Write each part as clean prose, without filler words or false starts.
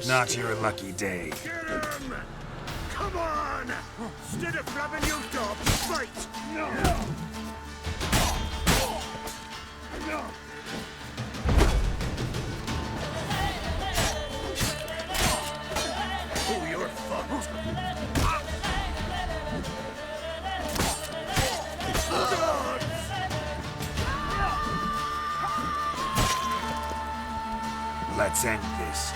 Not your lucky day. Get him! Come on! Instead of flapping your top, fight! No! Oh, you're fucked! Let's end this.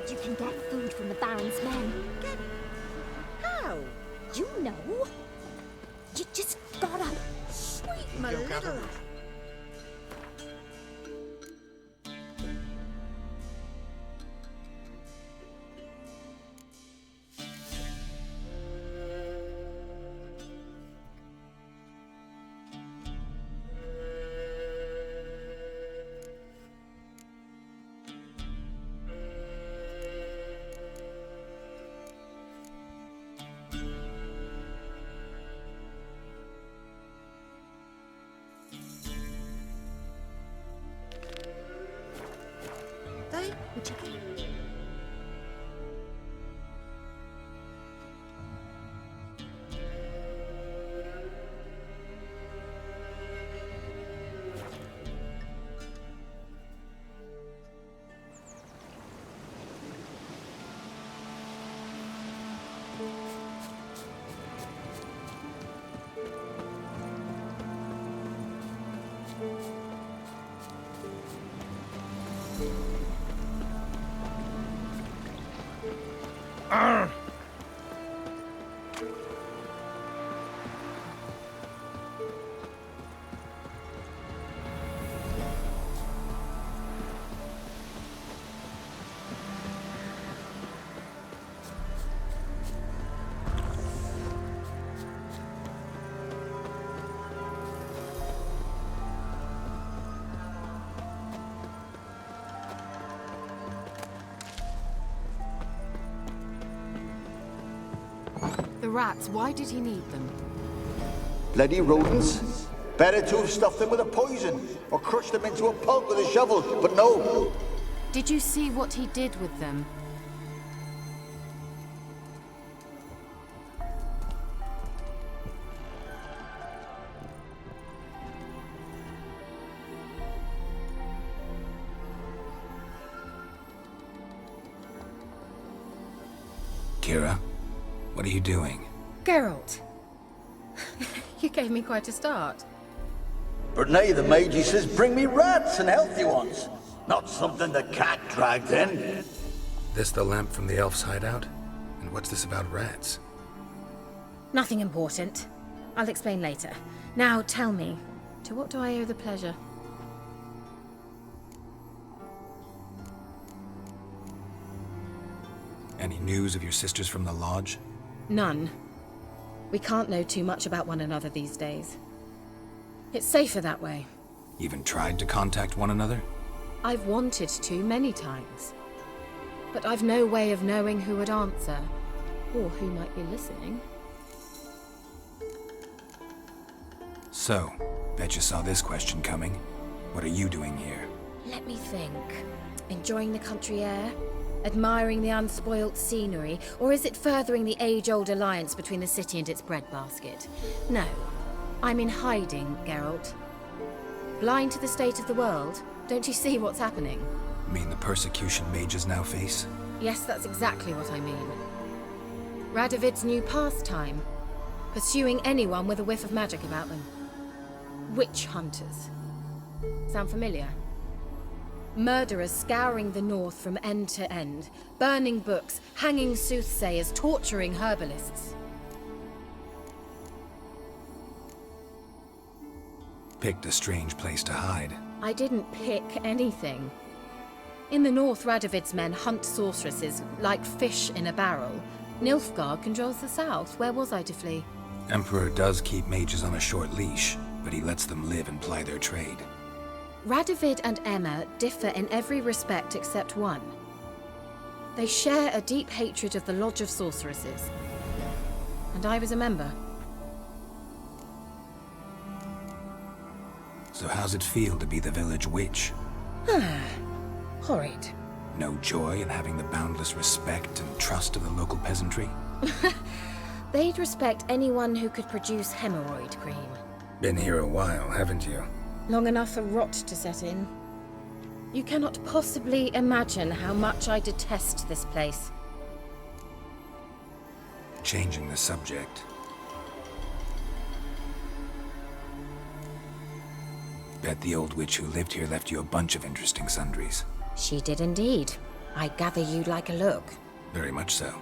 You can get food from the Baron's men. How? You know? You just gotta... Sweet my little... The rats, why did he need them? Bloody rodents. Better to have stuffed them with a poison, or crushed them into a pulp with a shovel, but no. Did you see what he did with them? Kira, what are you doing? Geralt. You gave me quite a start. But now the Magi says bring me rats and healthy ones. Not something the cat dragged in. This the lamp from the elf's hideout? And what's this about rats? Nothing important. I'll explain later. Now tell me, to what do I owe the pleasure? Any news of your sisters from the lodge? None. We can't know too much about one another these days. It's safer that way. Even tried to contact one another? I've wanted to many times. But I've no way of knowing who would answer, or who might be listening. So, bet you saw this question coming. What are you doing here? Let me think. Enjoying the country air? Admiring the unspoilt scenery, or is it furthering the age-old alliance between the city and its breadbasket? No. I'm in hiding, Geralt. Blind to the state of the world? Don't you see what's happening? You mean the persecution mages now face? Yes, that's exactly what I mean. Radovid's new pastime. Pursuing anyone with a whiff of magic about them. Witch hunters. Sound familiar? Murderers scouring the north from end to end, burning books, hanging soothsayers, torturing herbalists. Picked a strange place to hide. I didn't pick anything. In the north, Radovid's men hunt sorceresses like fish in a barrel. Nilfgaard controls the south. Where was I to flee? Emperor does keep mages on a short leash, but he lets them live and ply their trade. Radovid and Emma differ in every respect except one. They share a deep hatred of the Lodge of Sorceresses. And I was a member. So how's it feel to be the village witch? Horrid. No joy in having the boundless respect and trust of the local peasantry? They'd respect anyone who could produce hemorrhoid cream. Been here a while, haven't you? Long enough for rot to set in. You cannot possibly imagine how much I detest this place. Changing the subject. Bet the old witch who lived here left you a bunch of interesting sundries. She did indeed. I gather you'd like a look. Very much so.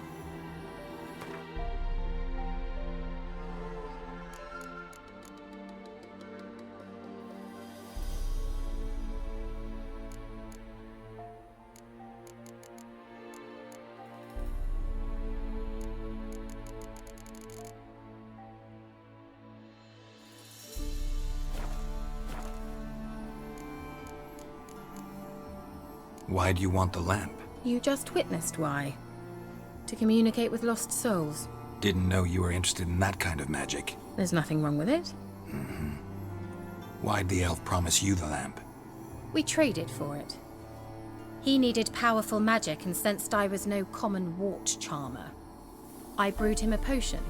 Why do you want the lamp? You just witnessed why. To communicate with lost souls. Didn't know you were interested in that kind of magic. There's nothing wrong with it. Why'd the elf promise you the lamp? We traded for it. He needed powerful magic and sensed I was no common wart charmer. I brewed him a potion.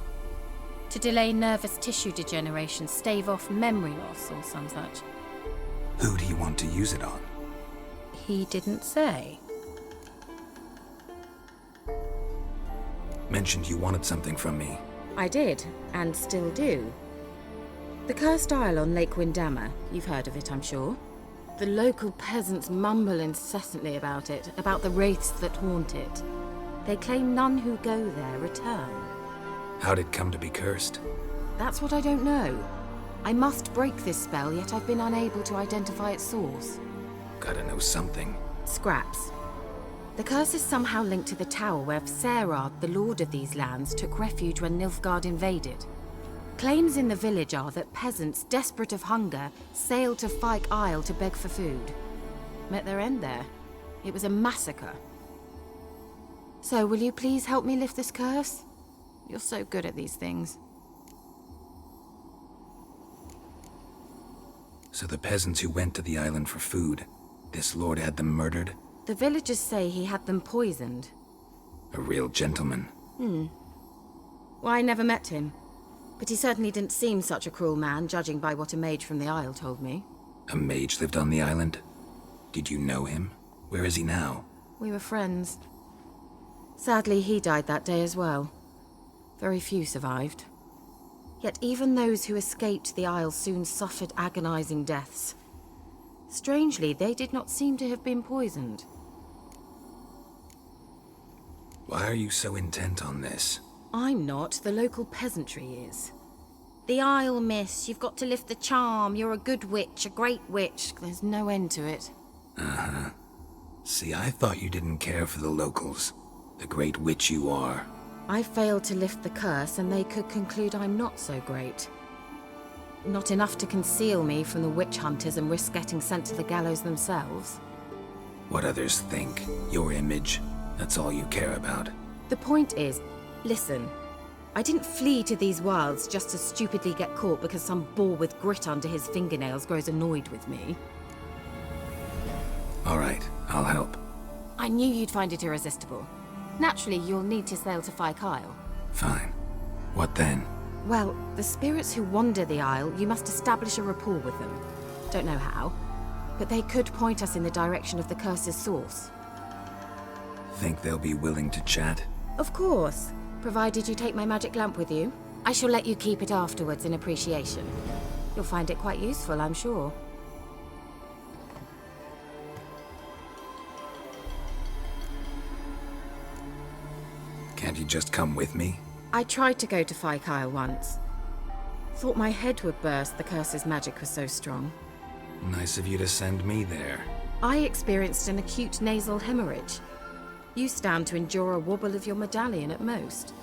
To delay nervous tissue degeneration, stave off memory loss or some such. Who do you want to use it on? He didn't say. Mentioned you wanted something from me. I did, and still do. The Cursed Isle on Lake Windammer. You've heard of it, I'm sure. The local peasants mumble incessantly about it, about the wraiths that haunt it. They claim none who go there return. How'd it come to be cursed? That's what I don't know. I must break this spell, yet I've been unable to identify its source. Gotta know something. Scraps. The curse is somehow linked to the tower where Serad, the lord of these lands, took refuge when Nilfgaard invaded. Claims in the village are that peasants, desperate of hunger, sailed to Fyke Isle to beg for food. Met their end there. It was a massacre. So, will you please help me lift this curse? You're so good at these things. So the peasants who went to the island for food, this lord had them murdered? The villagers say he had them poisoned. A real gentleman. Well, I never met him. But he certainly didn't seem such a cruel man, judging by what a mage from the Isle told me. A mage lived on the island? Did you know him? Where is he now? We were friends. Sadly, he died that day as well. Very few survived. Yet even those who escaped the Isle soon suffered agonizing deaths. Strangely, they did not seem to have been poisoned. Why are you so intent on this? I'm not, the local peasantry is. The Isle, miss, you've got to lift the charm. You're a good witch, a great witch. There's no end to it. See, I thought you didn't care for the locals. The great witch you are. I failed to lift the curse, and they could conclude I'm not so great. Not enough to conceal me from the witch hunters and risk getting sent to the gallows themselves. What others think, your image, that's all you care about. The point is, listen, I didn't flee to these wilds just to stupidly get caught because some boar with grit under his fingernails grows annoyed with me. All right, I'll help. I knew you'd find it irresistible. Naturally, you'll need to sail to Phi Kyle. Fine. What then? Well, the spirits who wander the Isle, you must establish a rapport with them. Don't know how, but they could point us in the direction of the curse's source. Think they'll be willing to chat? Of course, provided you take my magic lamp with you. I shall let you keep it afterwards in appreciation. You'll find it quite useful, I'm sure. Can't you just come with me? I tried to go to Phi Kyle once. Thought my head would burst, the curse's magic was so strong. Nice of you to send me there. I experienced an acute nasal hemorrhage. You stand to endure a wobble of your medallion at most.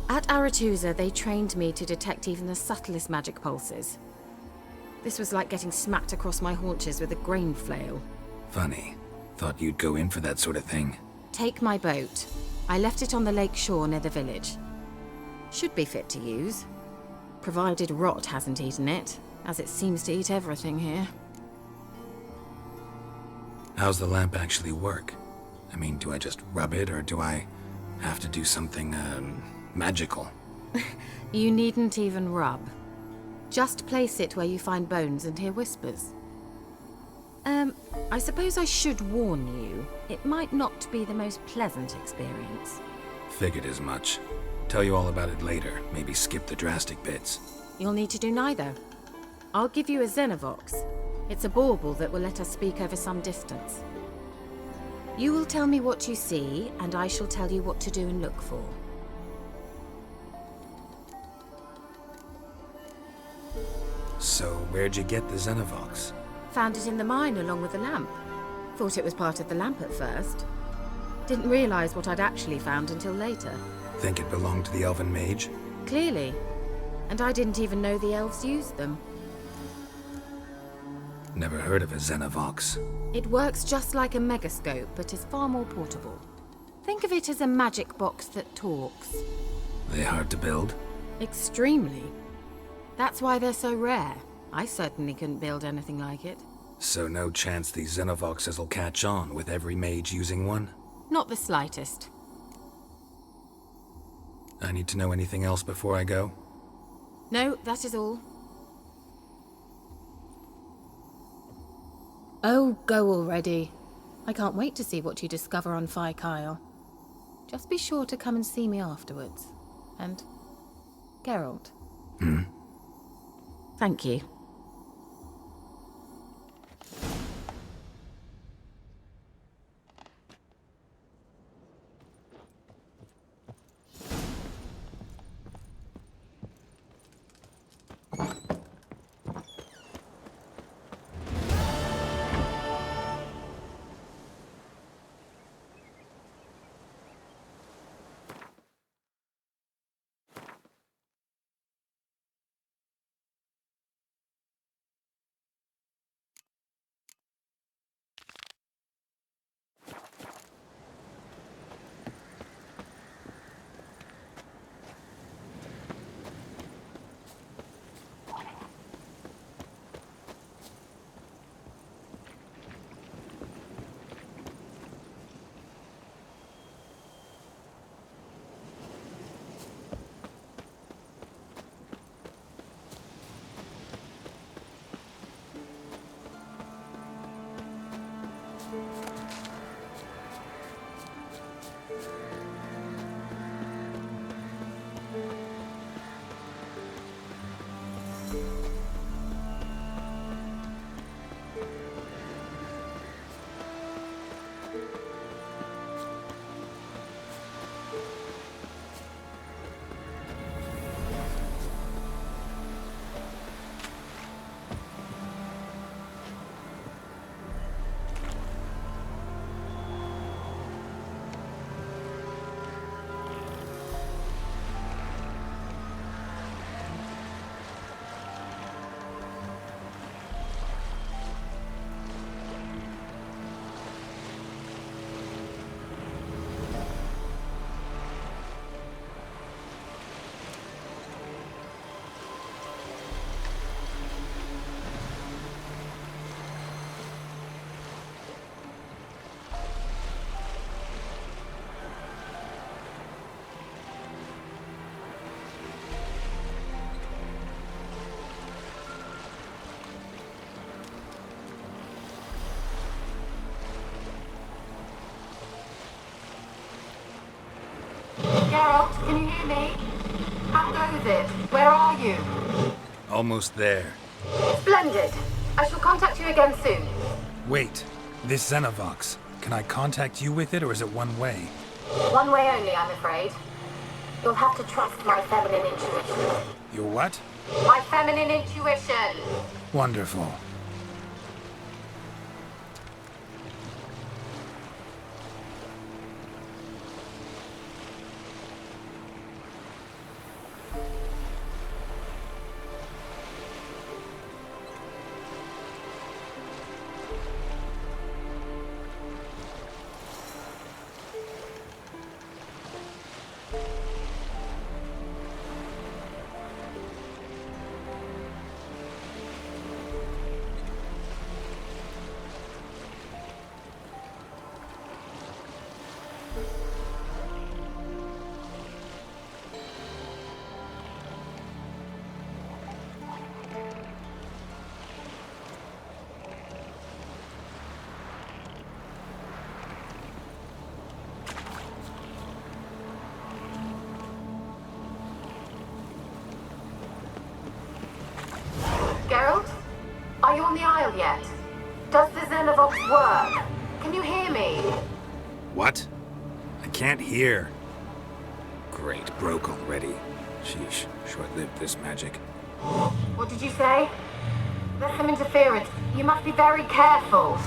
At Aretusa, they trained me to detect even the subtlest magic pulses. This was like getting smacked across my haunches with a grain flail. Funny. Thought you'd go in for that sort of thing. Take my boat. I left it on the lake shore near the village. Should be fit to use. Provided rot hasn't eaten it, as it seems to eat everything here. How's the lamp actually work? I mean, do I just rub it, or do I have to do something, magical? You needn't even rub. Just place it where you find bones and hear whispers. I suppose I should warn you, it might not be the most pleasant experience. Figured as much. Tell you all about it later, maybe skip the drastic bits. You'll need to do neither. I'll give you a Xenovox. It's a bauble that will let us speak over some distance. You will tell me what you see, and I shall tell you what to do and look for. So, where'd you get the Xenovox? Found it in the mine along with the lamp. Thought it was part of the lamp at first. Didn't realize what I'd actually found until later. Think it belonged to the Elven Mage? Clearly. And I didn't even know the elves used them. Never heard of a Xenovox. It works just like a megascope, but is far more portable. Think of it as a magic box that talks. They hard to build? Extremely. That's why they're so rare. I certainly couldn't build anything like it. So no chance these Xenovoxes will catch on with every mage using one? Not the slightest. I need to know anything else before I go? No, that is all. Oh, go already. I can't wait to see what you discover on Phi Kyle. Just be sure to come and see me afterwards. And Geralt. Thank you. is it? Where are you? Almost there. Splendid. I shall contact you again soon. Wait, this Xenovox. Can I contact you with it, or is it one way? One way only, I'm afraid. You'll have to trust my feminine intuition. Your what? My feminine intuition! Wonderful. Geralt? Are you on the Isle yet? Does the Xenovox work? Can you hear me? What? I can't hear. Great, broke already. Sheesh, short-lived this magic. What did you say? There's some interference. You must be very careful.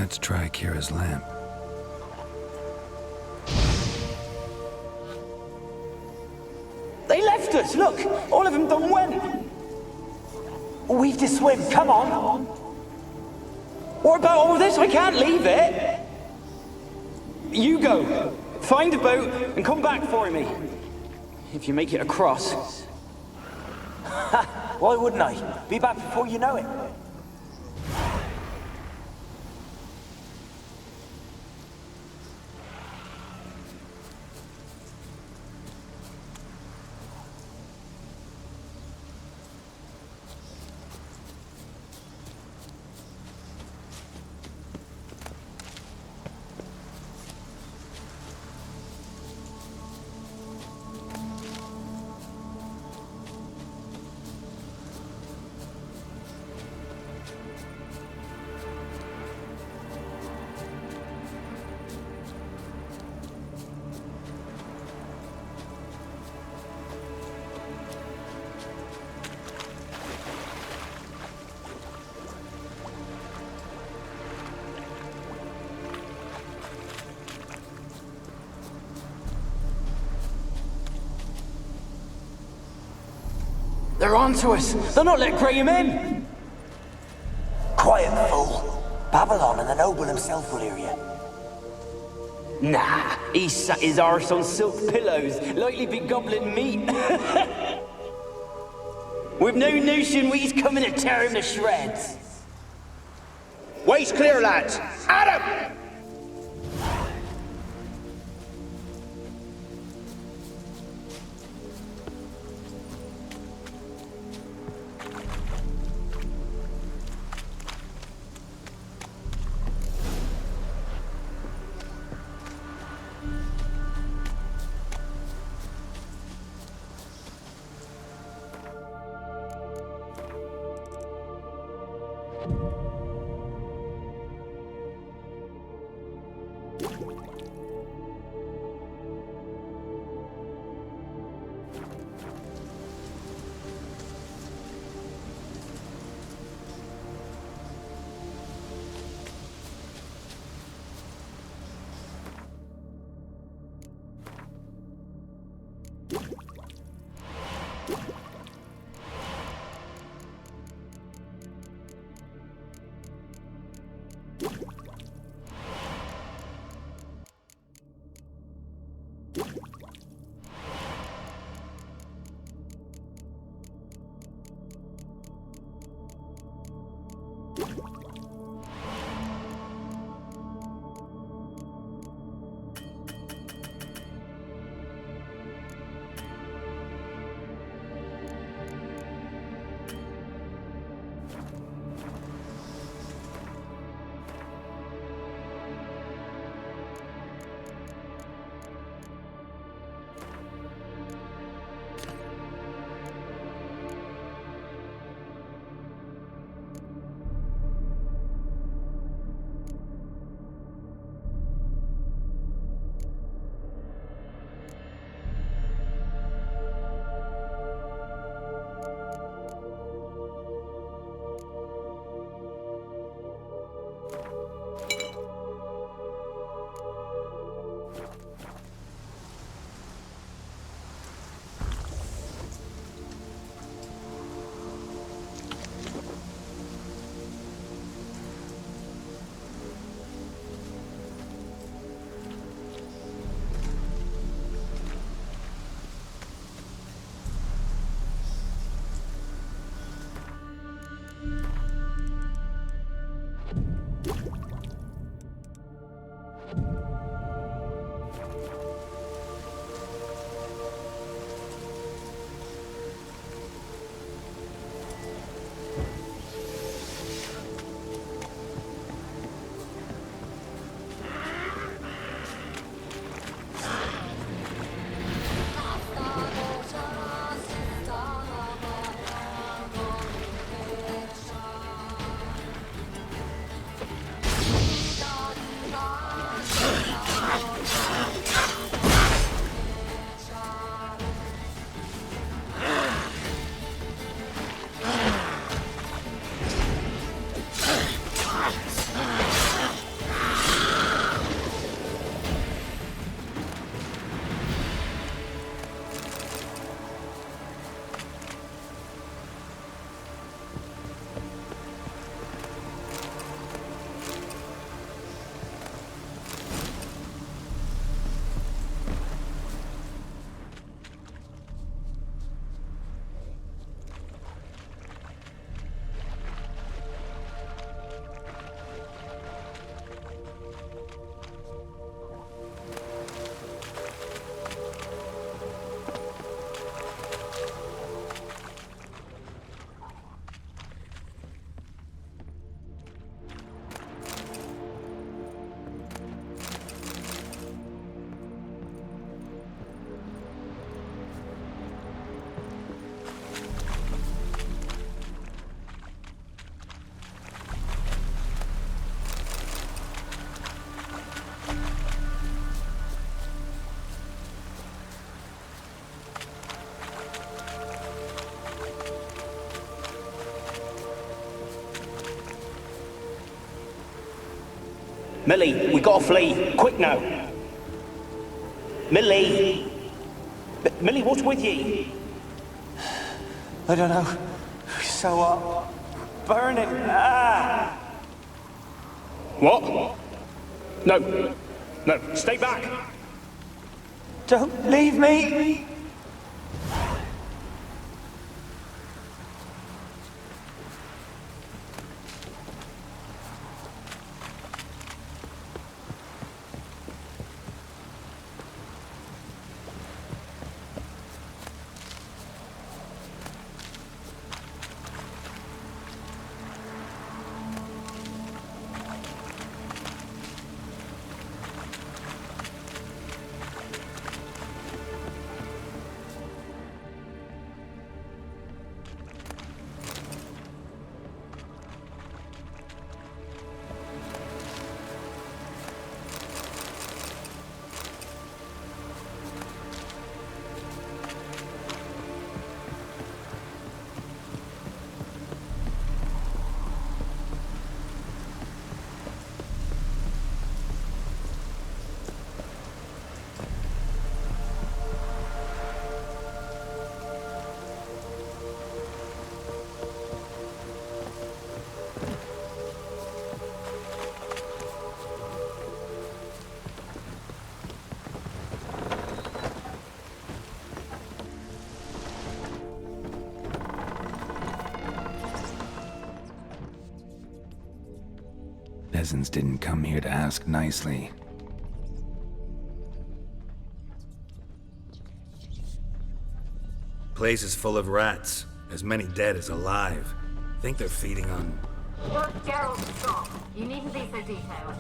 Let's try Kira's lamp. They left us, look! All of them done went! We've to swim, come on! What about all this? I can't leave it! You go, find a boat and come back for me. If you make it across. Why wouldn't I? Be back before you know it. They're onto us. They'll not let Graham in. Quiet, fool. Babylon and the noble himself will hear you. Nah, he sat his arse on silk pillows, likely be gobbling meat. We've no notion he's coming to tear him to shreds. Way's clear, lads. At him! Millie, we gotta flee. Quick now. Millie! Millie, what's with you? I don't know. So, burning. Ah! What? No. No, stay back. Don't leave me. Peasants didn't come here to ask nicely. Place is full of rats. As many dead as alive. Think they're feeding on... Look, Gerald, stop. You needn't be so detailed.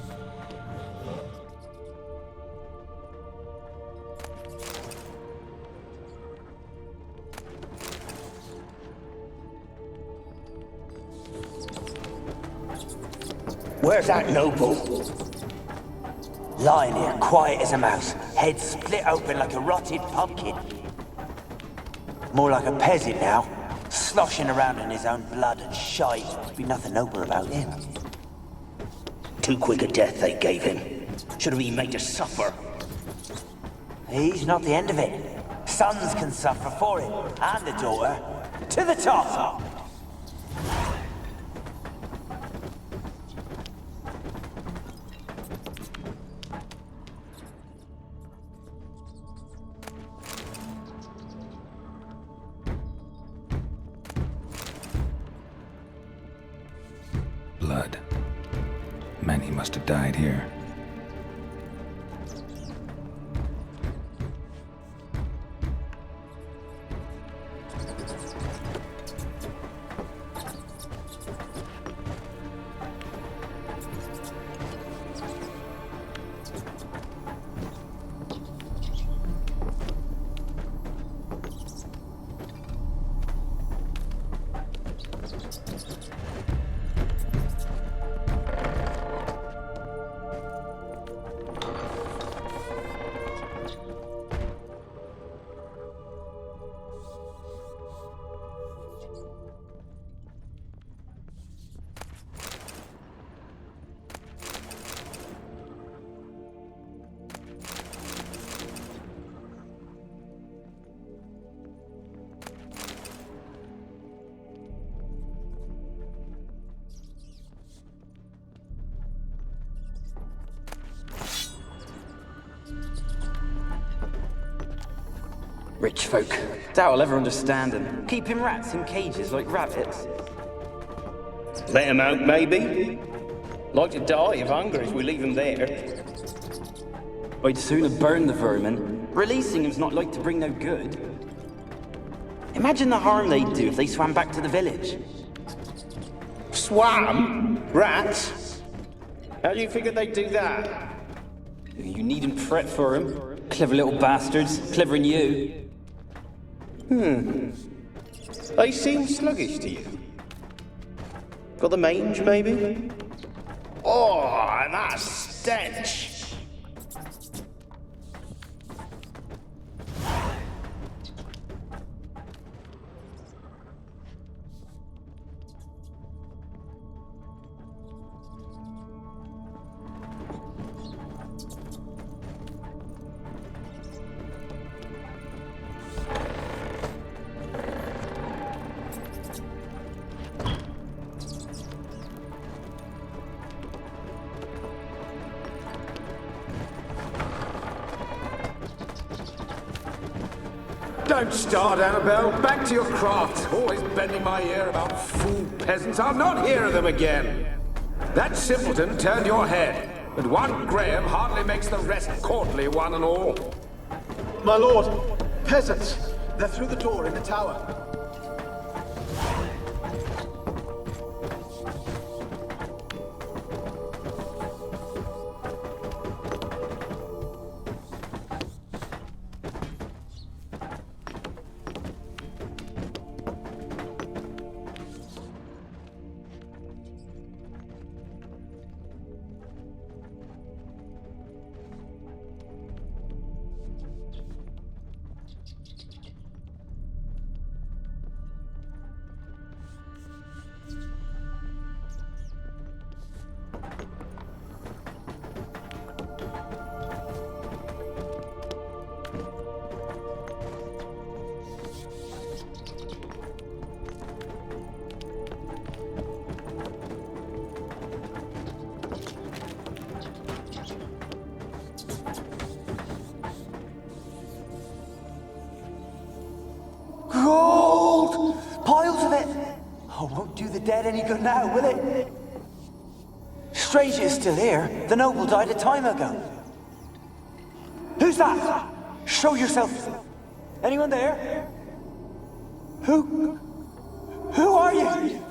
Where's that noble? Lying here, quiet as a mouse, head split open like a rotted pumpkin. More like a peasant now, sloshing around in his own blood and shite. There'd be nothing noble about him. Too quick a death they gave him. Should have been made to suffer. He's not the end of it. Sons can suffer for him, and the daughter. To the top! Blood. Many must have died here. Rich folk. Doubt I'll ever understand them. Keeping rats in cages like rabbits. Let them out, maybe. Like to die of hunger if we leave them there. I'd sooner burn the vermin. Releasing them's not like to bring no good. Imagine the harm they'd do if they swam back to the village. Swam? Rats? How do you figure they'd do that? You needn't fret for them. Clever little bastards. Clever than you. They seem sluggish to you. Got the mange, maybe? Oh, and that stench! Don't start, Annabelle. Back to your craft. Always bending my ear about fool peasants. I'll not hear of them again. That simpleton turned your head, but one Graham hardly makes the rest courtly, one and all. My lord, peasants. They're through the door in the tower. Gold! Piles of it! Oh, won't do the dead any good now, will it? Strange it's still here. The noble died a time ago. Who's that? Show yourself. Anyone there? Who are you?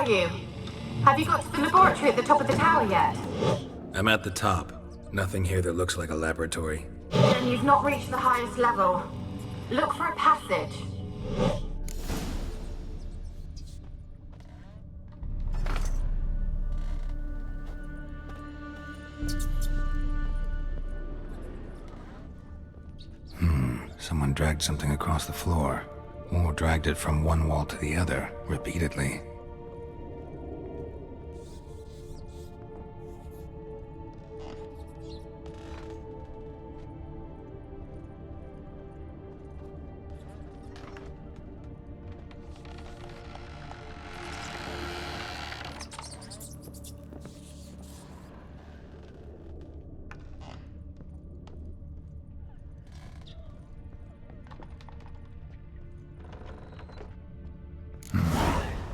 are you? Have you got to the laboratory at the top of the tower yet? I'm at the top. Nothing here that looks like a laboratory. Then you've not reached the highest level. Look for a passage. Someone dragged something across the floor, or dragged it from one wall to the other, repeatedly.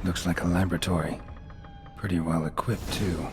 Looks like a laboratory. Pretty well equipped, too.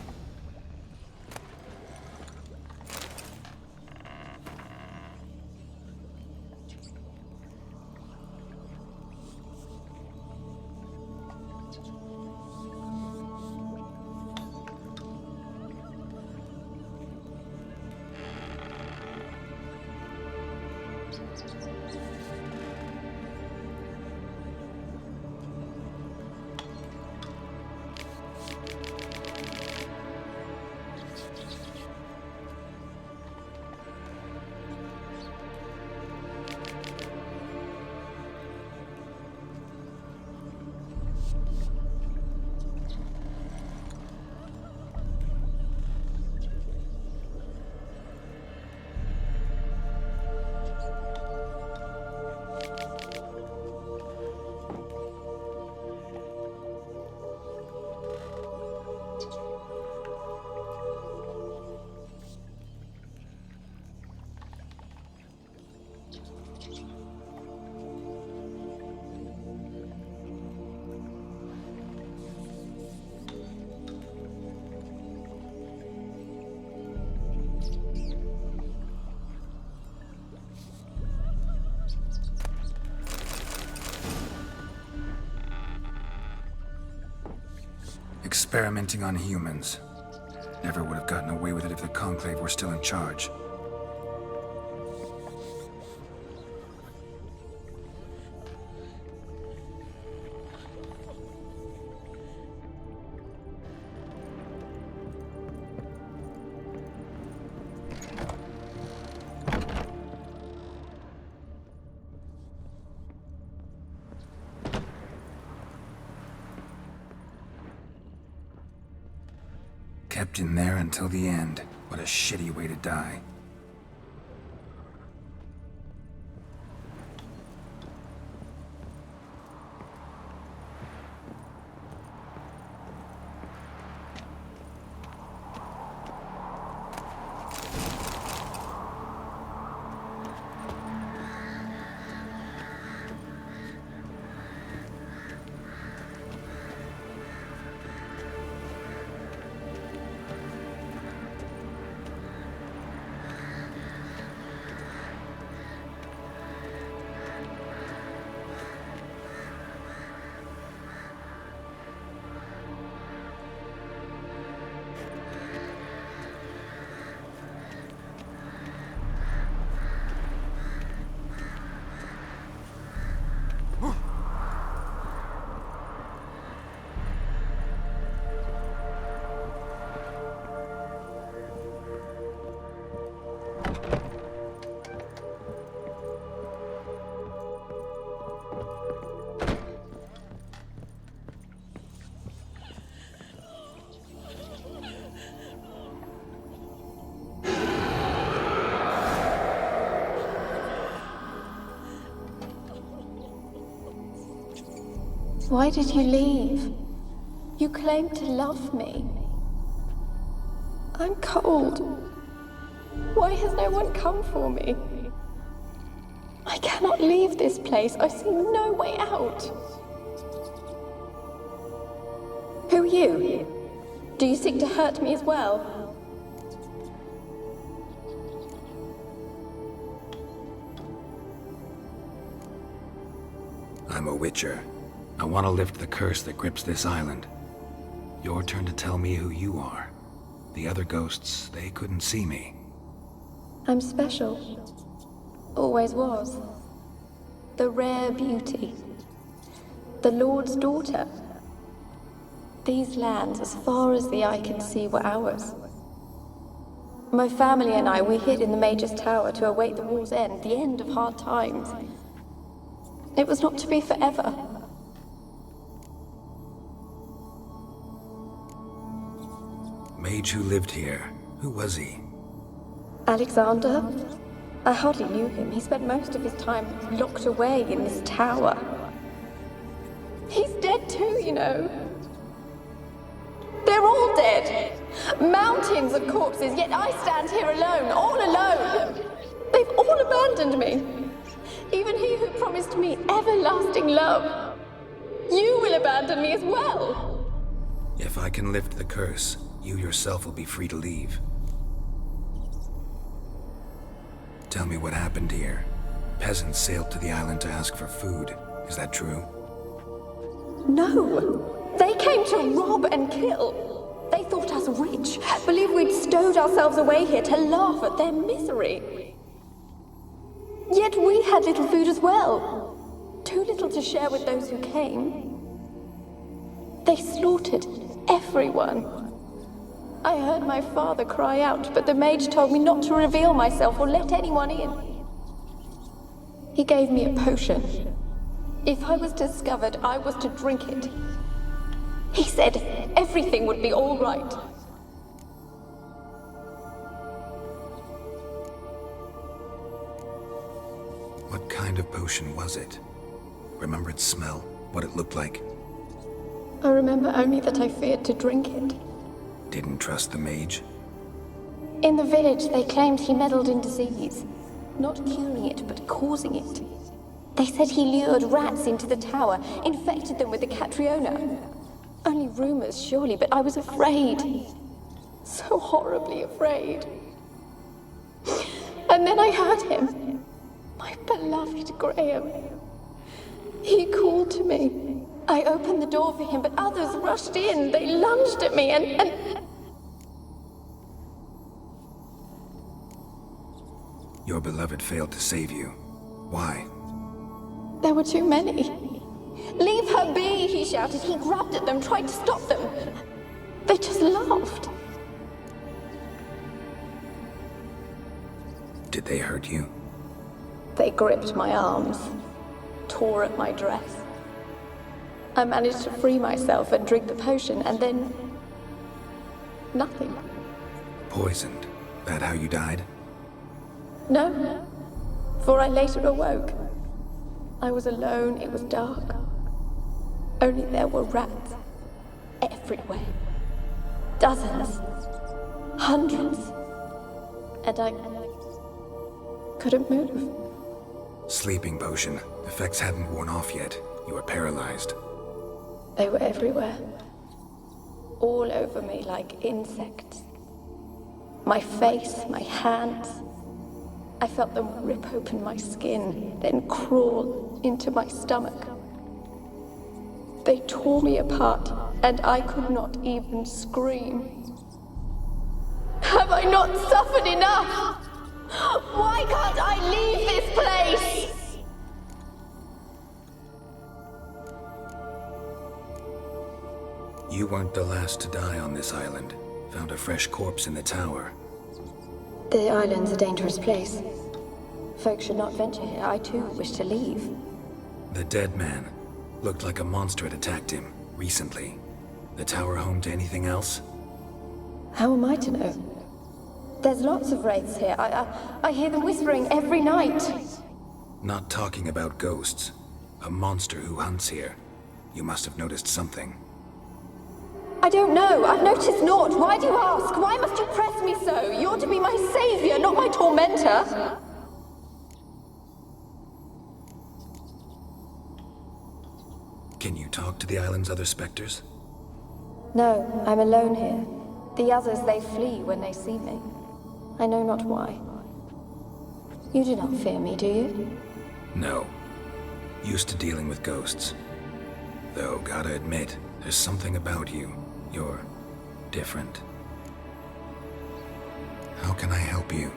Experimenting on humans. Never would have gotten away with it if the Conclave were still in charge. Kept in there until the end. What a shitty way to die. Why did you leave? You claimed to love me. I'm cold. Why has no one come for me? I cannot leave this place. I see no way out. Who are you? Do you seek to hurt me as well? I'm a Witcher. I want to lift the curse that grips this island. Your turn to tell me who you are. The other ghosts, they couldn't see me. I'm special. Always was. The rare beauty. The Lord's daughter. These lands, as far as the eye can see, were ours. My family and I, we hid in the Major's Tower to await the war's end, the end of hard times. It was not to be forever. Mage who lived here. Who was he? Alexander? I hardly knew him. He spent most of his time locked away in this tower. He's dead too, you know. They're all dead. Mountains of corpses, yet I stand here alone, all alone. They've all abandoned me. Even he who promised me everlasting love. You will abandon me as well. If I can lift the curse, you yourself will be free to leave. Tell me what happened here. Peasants sailed to the island to ask for food. Is that true? No. They came to rob and kill. They thought us rich, believed we'd stowed ourselves away here to laugh at their misery. Yet we had little food as well. Too little to share with those who came. They slaughtered everyone. I heard my father cry out, but the mage told me not to reveal myself or let anyone in. He gave me a potion. If I was discovered, I was to drink it. He said everything would be all right. What kind of potion was it? Remember its smell? What it looked like? I remember only that I feared to drink it. Didn't trust the mage? In the village, they claimed he meddled in disease. Not curing it, but causing it. They said he lured rats into the tower, infected them with the Catriona. Only rumors, surely, but I was afraid. So horribly afraid. And then I heard him. My beloved Graham. He called to me. I opened the door for him, but others rushed in. They lunged at me and... Your beloved failed to save you. Why? There were too many. Leave her be, he shouted. He grabbed at them, tried to stop them. They just laughed. Did they hurt you? They gripped my arms, tore at my dress. I managed to free myself and drink the potion, and then... nothing. Poisoned. That how you died? No, for I later awoke. I was alone, it was dark. Only there were rats. Everywhere. Dozens. Hundreds. And I couldn't move. Sleeping potion. Effects hadn't worn off yet. You were paralyzed. They were everywhere. All over me like insects. My face, my hands. I felt them rip open my skin, then crawl into my stomach. They tore me apart, and I could not even scream. Have I not suffered enough? Why can't I leave this place? You weren't the last to die on this island. Found a fresh corpse in the tower. The island's a dangerous place. Folk should not venture here. I too wish to leave. The dead man. Looked like a monster had attacked him, recently. The tower home to anything else? How am I to know? There's lots of wraiths here. I hear them whispering every night. Not talking about ghosts. A monster who hunts here. You must have noticed something. I don't know. I've noticed naught. Why do you ask? Why must you press me so? You're to be my savior, not my tormentor. Can you talk to the island's other specters? No, I'm alone here. The others, they flee when they see me. I know not why. You do not fear me, do you? No. Used to dealing with ghosts. Though, gotta admit, there's something about you. You're different. How can I help you?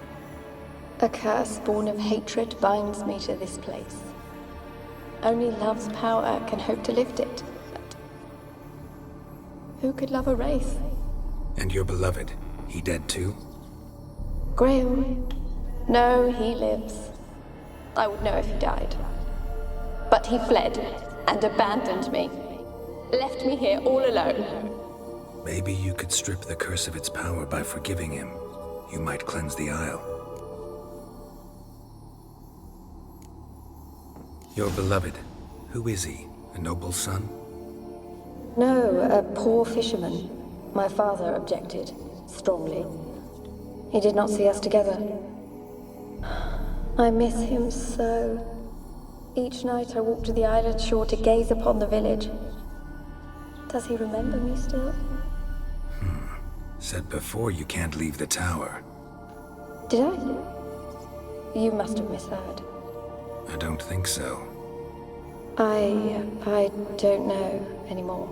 A curse born of hatred binds me to this place. Only love's power can hope to lift it. But who could love a wraith? And your beloved, he dead too? Graham? No, he lives. I would know if he died. But he fled and abandoned me. Left me here all alone. Maybe you could strip the curse of its power by forgiving him. You might cleanse the Isle. Your beloved, who is he? A noble son? No, a poor fisherman. My father objected, strongly. He did not see us together. I miss him so. Each night I walk to the island shore to gaze upon the village. Does he remember me still? Said before you can't leave the tower. Did I? You must have misheard. I don't think so. I don't know anymore.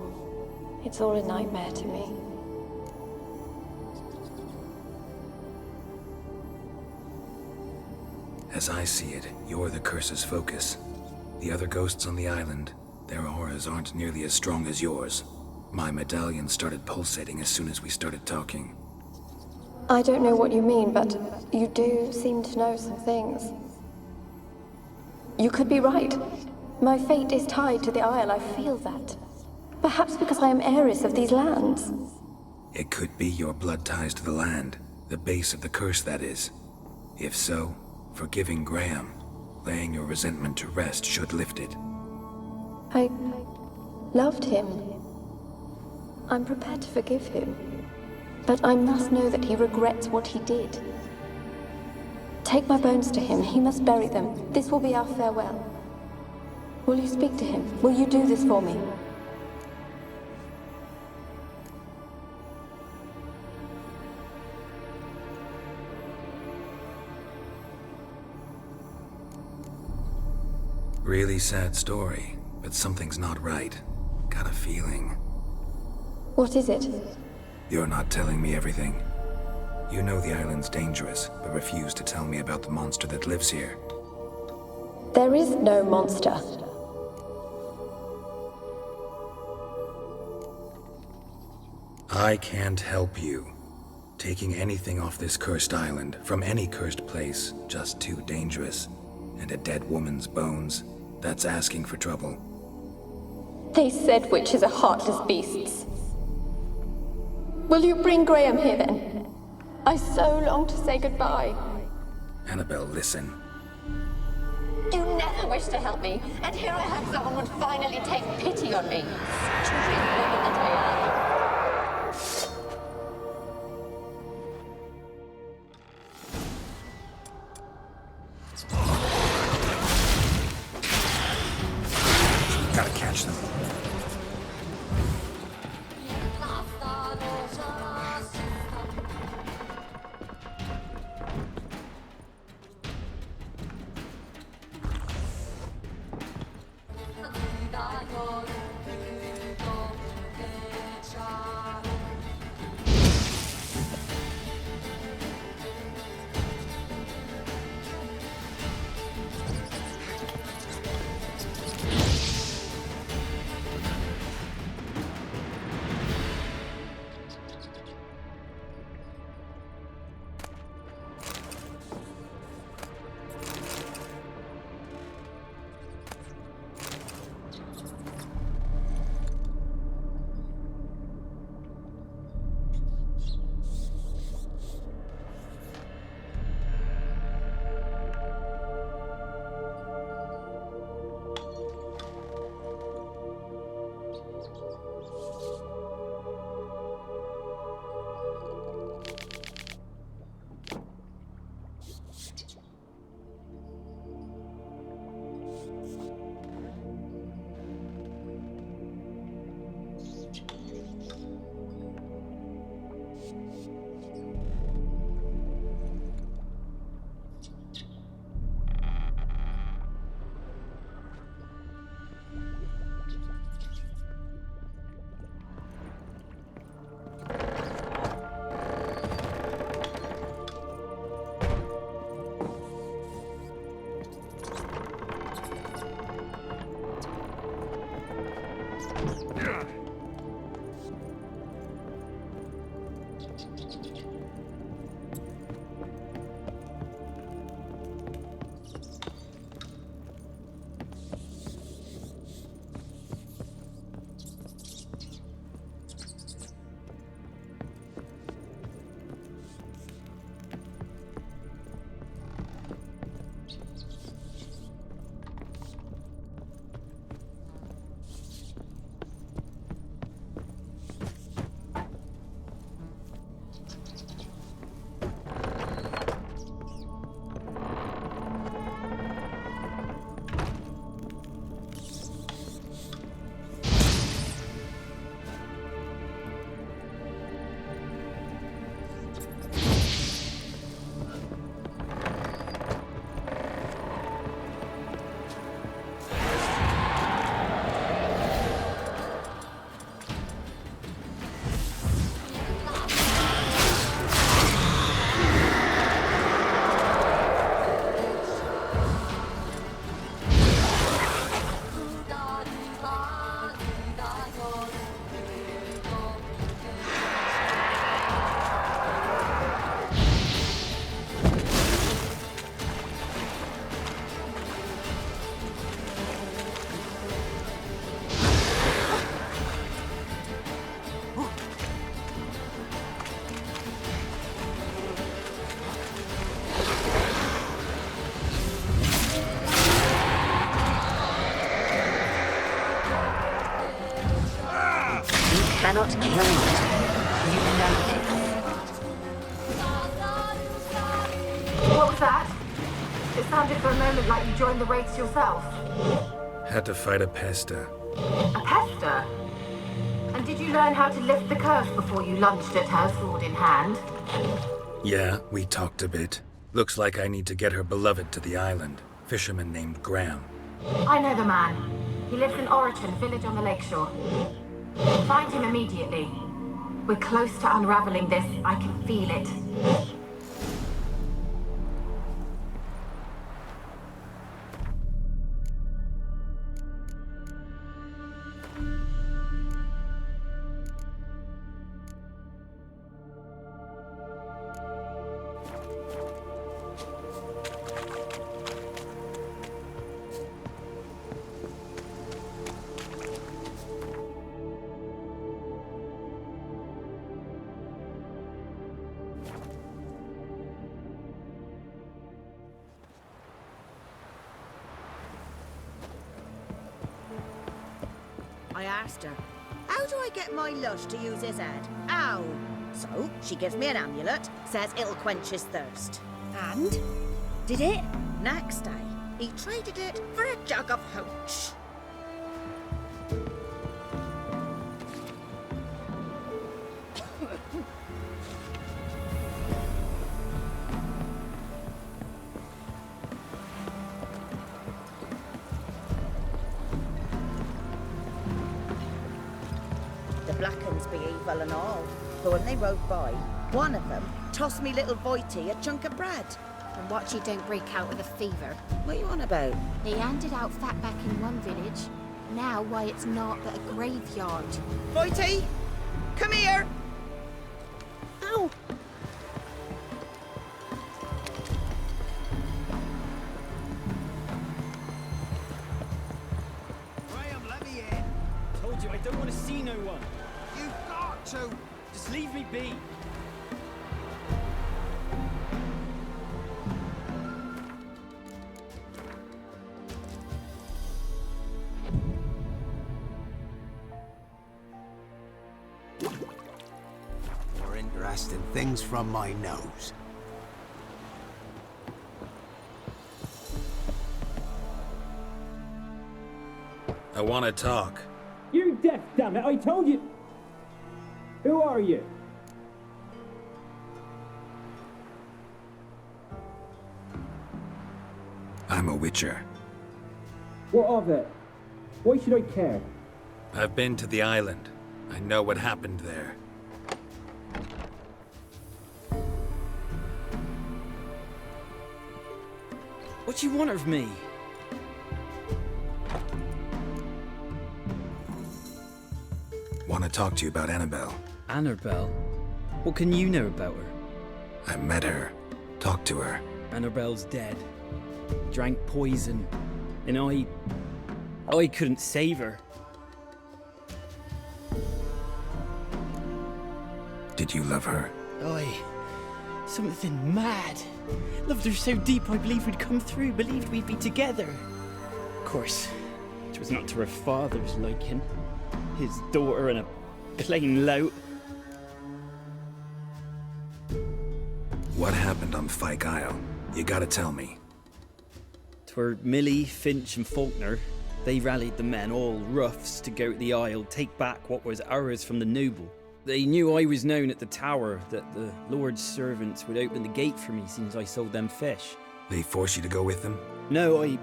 It's all a nightmare to me. As I see it, you're the curse's focus. The other ghosts on the island, their auras aren't nearly as strong as yours. My medallion started pulsating as soon as we started talking. I don't know what you mean, but you do seem to know some things. You could be right. My fate is tied to the Isle, I feel that. Perhaps because I am heiress of these lands. It could be your blood ties to the land, the base of the curse, that is. If so, forgiving Graham, laying your resentment to rest should lift it. I loved him. I'm prepared to forgive him. But I must know that he regrets what he did. Take my bones to him. He must bury them. This will be our farewell. Will you speak to him? Will you do this for me? Really sad story, but something's not right. Got a feeling. What is it? You're not telling me everything. You know the island's dangerous, but refuse to tell me about the monster that lives here. There is no monster. I can't help you. Taking anything off this cursed island, from any cursed place, just too dangerous. And a dead woman's bones, that's asking for trouble. They said witches are heartless beasts. Will you bring Graham here then? I so long to say goodbye. Annabelle, listen. You never wished to help me, and here I had someone would finally take pity on me. Stupid woman that I am. Gotta catch them. not killed. You know it. What was that? It sounded for a moment like you joined the Wraiths yourself. Had to fight a pester. A pester? And did you learn how to lift the curse before you lunged at her, sword in hand? Yeah, we talked a bit. Looks like I need to get her beloved to the island. Fisherman named Graham. I know the man. He lives in Oriton, village on the lakeshore. Find him immediately. We're close to unraveling this. I can feel it. I asked her, how do I get my lush to use his head? How? So, she gives me an amulet, says it'll quench his thirst. And? Did it? Next day, he traded it for a jug of hooch. Blackens be evil and all, but when they rode by, one of them tossed me little Voighty a chunk of bread. And watch you don't break out with a fever. What you on about? They handed out fat back in one village. Now why it's not but a graveyard. Voighty, come here! Ow! Graham, let me in. Told you I don't want to see no one. You've got to! Just leave me be. More interesting things from my nose. I want to talk. You're deaf, damn it! I told you. Who are you? I'm a witcher. What of it? Why should I care? I've been to the island. I know what happened there. What do you want of me? Want to talk to you about Annabelle. Annabelle? What can you know about her? I met her. Talked to her. Annabelle's dead. Drank poison. And I couldn't save her. Did you love her? Something mad. Loved her so deep I believed we'd come through, believed we'd be together. Of course, it was not to her father's liking. His daughter and a plain lout. What happened on Fyke Isle? You gotta tell me. 'Twere Millie, Finch and Faulkner. They rallied the men, all roughs, to go to the Isle, take back what was ours from the noble. They knew I was known at the tower, that the Lord's servants would open the gate for me since I sold them fish. They forced you to go with them? No, I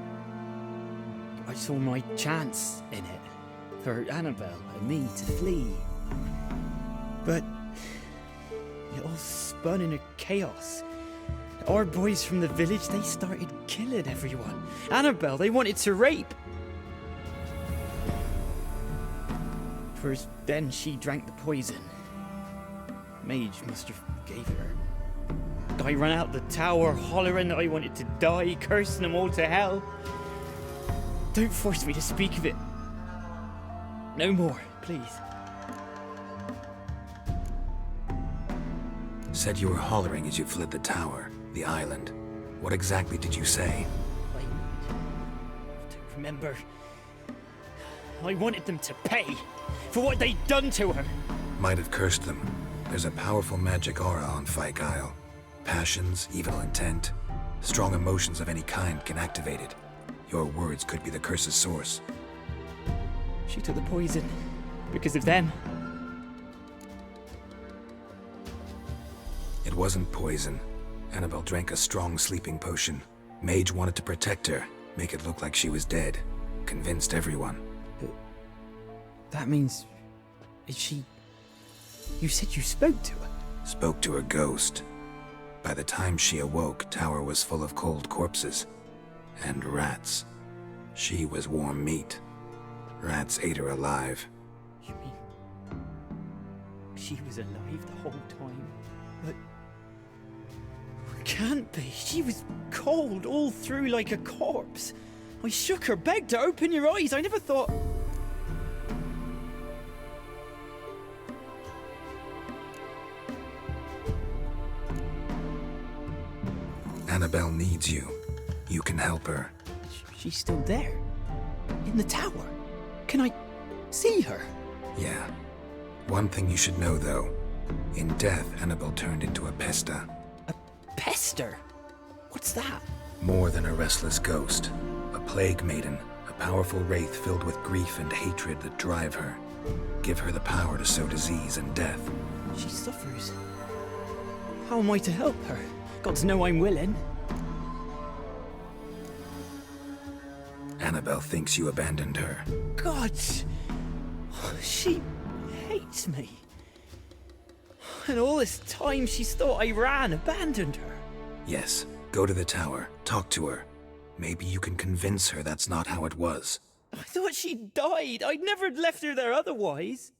saw my chance in it. For Annabelle and me to flee. But it all spun in a chaos. Our boys from the village, they started killing everyone. Annabelle, they wanted to rape. First, then she drank the poison. Mage must have gave it her. I ran out the tower hollering that I wanted to die, cursing them all to hell. Don't force me to speak of it. No more, please. Said you were hollering as you fled the tower, the island. What exactly did you say? I don't remember. I wanted them to pay for what they'd done to her. Might have cursed them. There's a powerful magic aura on Fyke Isle. Passions, evil intent, strong emotions of any kind can activate it. Your words could be the curse's source. She took the poison because of them. It wasn't poison. Annabelle drank a strong sleeping potion. Mage wanted to protect her, make it look like she was dead. Convinced everyone. But that means... is she... You said you spoke to her? Spoke to a ghost. By the time she awoke, Tower was full of cold corpses. And rats. She was warm meat. Rats ate her alive. You mean... she was alive the whole time? But... can't be. She was cold all through like a corpse. I shook her, begged her, open your eyes. I never thought... Annabelle needs you. You can help her. She's still there? In the tower? Can I see her? Yeah. One thing you should know, though. In death, Annabelle turned into a pesta. A pester? What's that? More than a restless ghost. A plague maiden. A powerful wraith filled with grief and hatred that drive her. Give her the power to sow disease and death. She suffers. How am I to help her? Gods know I'm willing. Annabelle thinks you abandoned her. God! She hates me. And all this time she's thought I abandoned her. Yes, go to the tower, talk to her. Maybe you can convince her that's not how it was. I thought she died. I'd never left her there otherwise.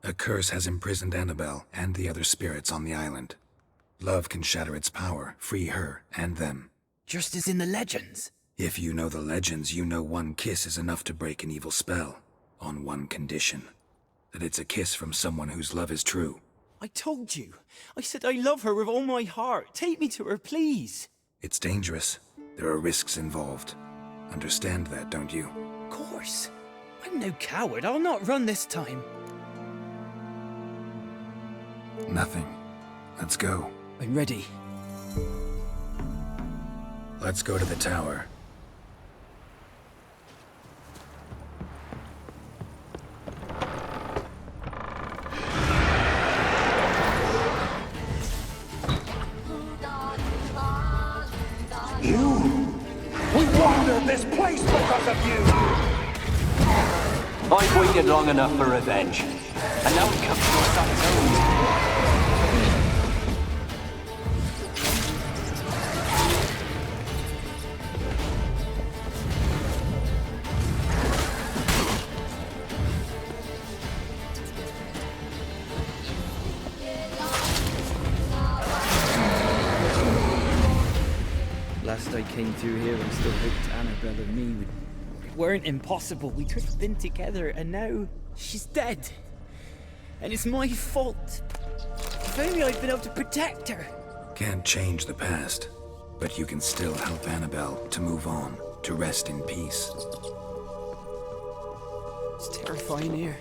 A curse has imprisoned Annabelle and the other spirits on the island. Love can shatter its power, free her and them. Just as in the legends. If you know the legends, you know one kiss is enough to break an evil spell. On one condition. That it's a kiss from someone whose love is true. I told you. I said I love her with all my heart. Take me to her, please. It's dangerous. There are risks involved. Understand that, don't you? Of course. I'm no coward. I'll not run this time. Nothing. Let's go. I'm ready. Let's go to the tower. You? We wandered this place because of you! I've waited long enough for revenge. And now it comes to us on its own. Last I came through here, I still hoped Annabelle and me weren't impossible. We could have been together, and now she's dead. And it's my fault. If only I'd been able to protect her. Can't change the past, but you can still help Annabelle to move on, to rest in peace. It's terrifying here.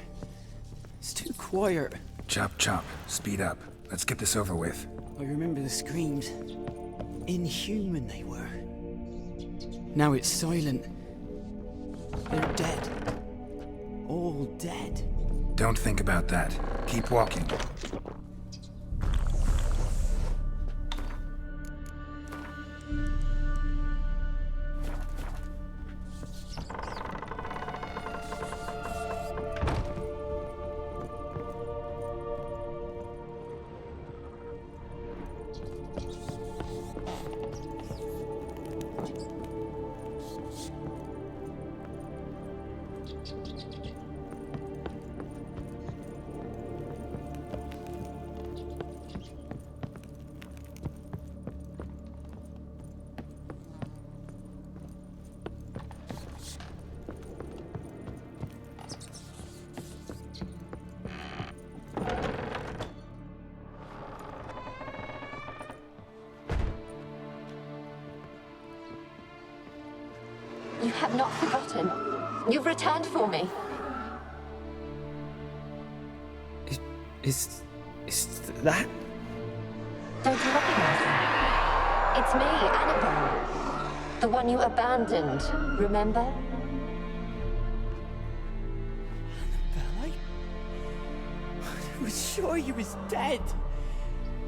It's too quiet. Chop, chop. Speed up. Let's get this over with. I remember the screams. Inhuman they were. Now it's silent. They're dead. All dead. Don't think about that. Keep walking. You have not forgotten. You've returned for me. Is that? Don't you recognize me? It's me, Annabelle. The one you abandoned, remember? I was sure you was dead.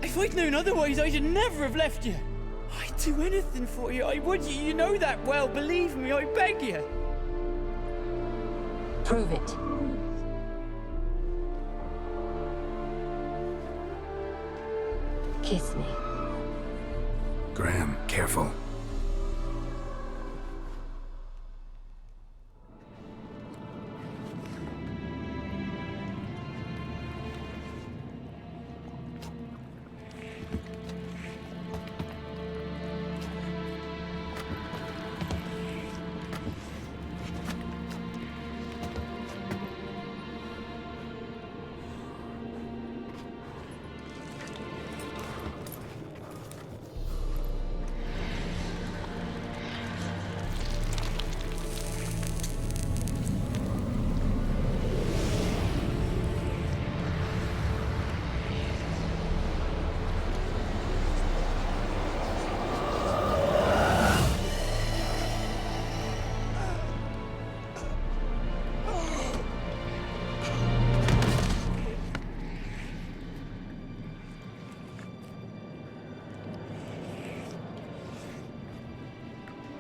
If I'd known otherwise, I'd never have left you. I'd do anything for you. I would. You know that well. Believe me, I beg you. Prove it. Kiss me. Graham, careful.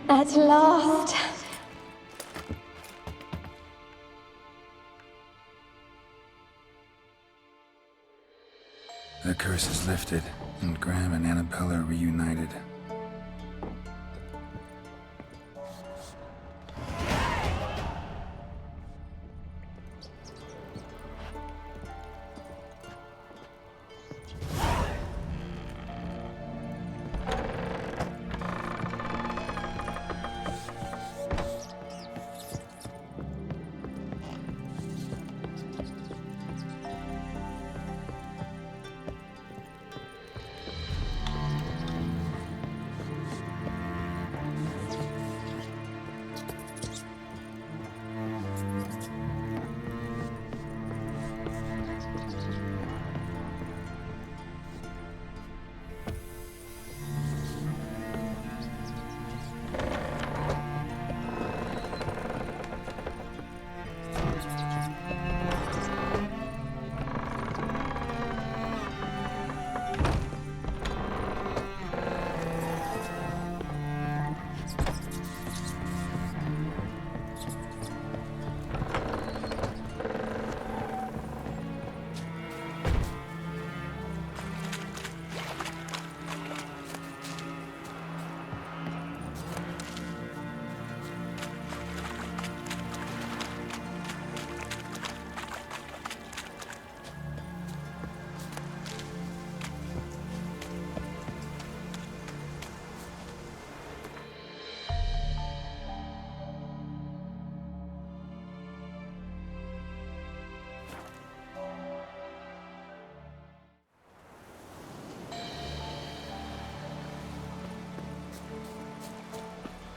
At last. The curse is lifted, and Graham and Annabelle are reunited.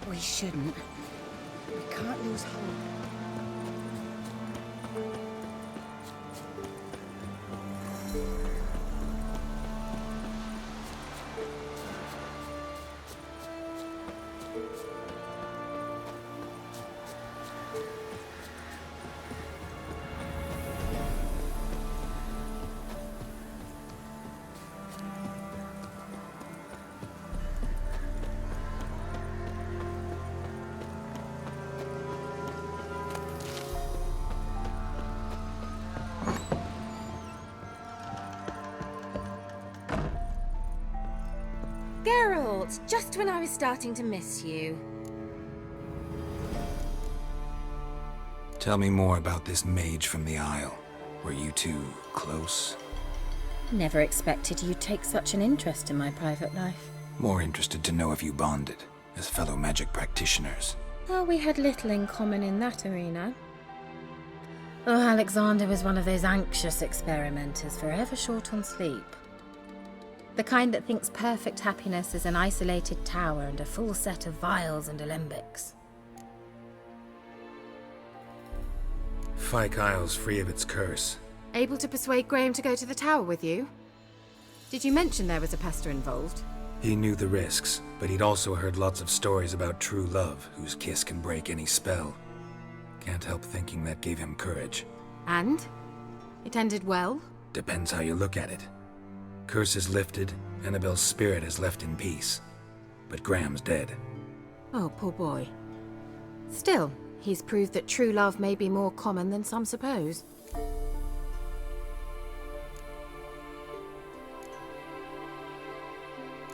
We shouldn't. We can't lose hope. Geralt, just when I was starting to miss you. Tell me more about this mage from the Isle. Were you two close? Never expected you'd take such an interest in my private life. More interested to know if you bonded, as fellow magic practitioners. Well, we had little in common in that arena. Oh, Alexander was one of those anxious experimenters, forever short on sleep. The kind that thinks perfect happiness is an isolated tower and a full set of vials and alembics. Fyke Isle's free of its curse. Able to persuade Graham to go to the tower with you? Did you mention there was a pester involved? He knew the risks, but he'd also heard lots of stories about true love, whose kiss can break any spell. Can't help thinking that gave him courage. And? It ended well? Depends how you look at it. Curse is lifted, Annabelle's spirit is left in peace. But Graham's dead. Oh, poor boy. Still, he's proved that true love may be more common than some suppose.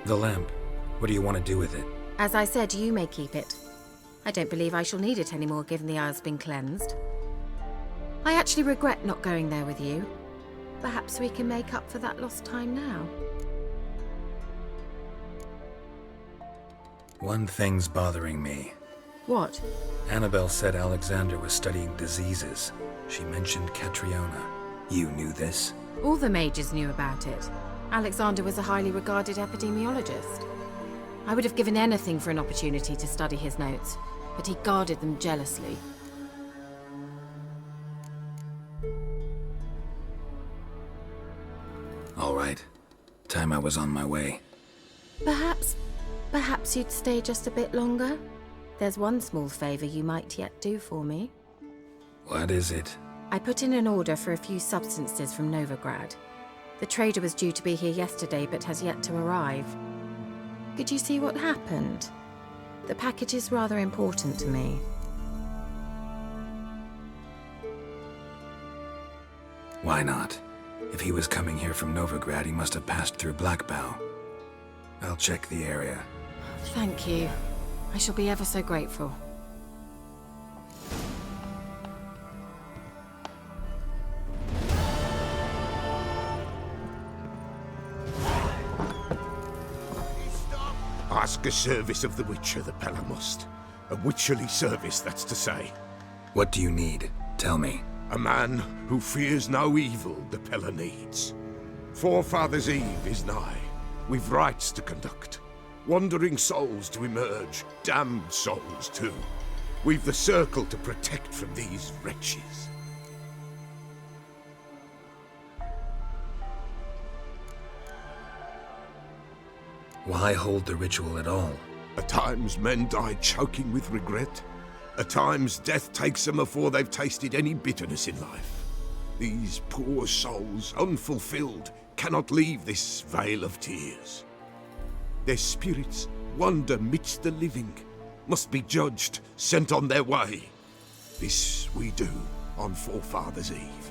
The lamp. What do you want to do with it? As I said, you may keep it. I don't believe I shall need it anymore, given the Isle's been cleansed. I actually regret not going there with you. Perhaps we can make up for that lost time now. One thing's bothering me. What? Annabelle said Alexander was studying diseases. She mentioned Catriona. You knew this? All the mages knew about it. Alexander was a highly regarded epidemiologist. I would have given anything for an opportunity to study his notes, but he guarded them jealously. All right. Time I was on my way. Perhaps you'd stay just a bit longer? There's one small favor you might yet do for me. What is it? I put in an order for a few substances from Novigrad. The trader was due to be here yesterday, but has yet to arrive. Could you see what happened? The package is rather important to me. Why not? If he was coming here from Novigrad, he must have passed through Blackbough. I'll check the area. Thank you. I shall be ever so grateful. Ask a service of the Witcher, the Pella must. A witcherly service, that's to say. What do you need? Tell me. A man who fears no evil the Pella needs. Forefathers' Eve is nigh. We've rites to conduct. Wandering souls to emerge, damned souls too. We've the circle to protect from these wretches. Why hold the ritual at all? At times men die choking with regret. At times death takes them before they've tasted any bitterness in life. These poor souls, unfulfilled, cannot leave this vale of tears. Their spirits wander midst the living, must be judged, sent on their way. This we do on Forefathers' Eve.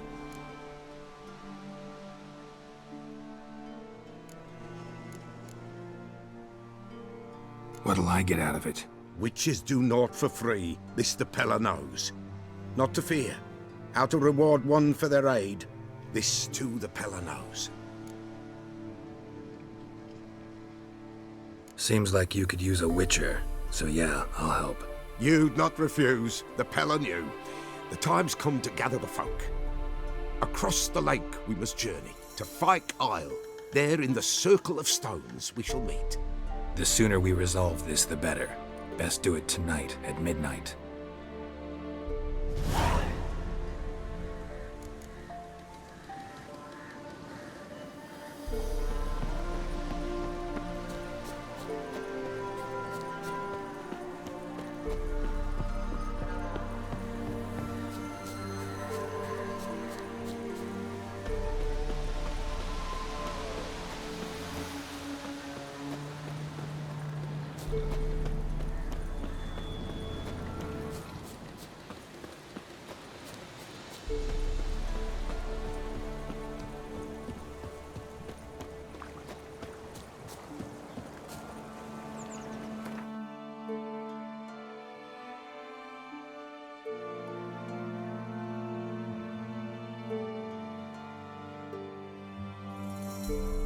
What'll I get out of it? Witches do naught for free, this the Pella knows. Not to fear. How to reward one for their aid, this too the Pella knows. Seems like you could use a witcher, so yeah, I'll help. You'd not refuse, the Pella knew. The time's come to gather the folk. Across the lake we must journey, to Fyke Isle. There in the Circle of Stones we shall meet. The sooner we resolve this, the better. Best do it tonight, at midnight. you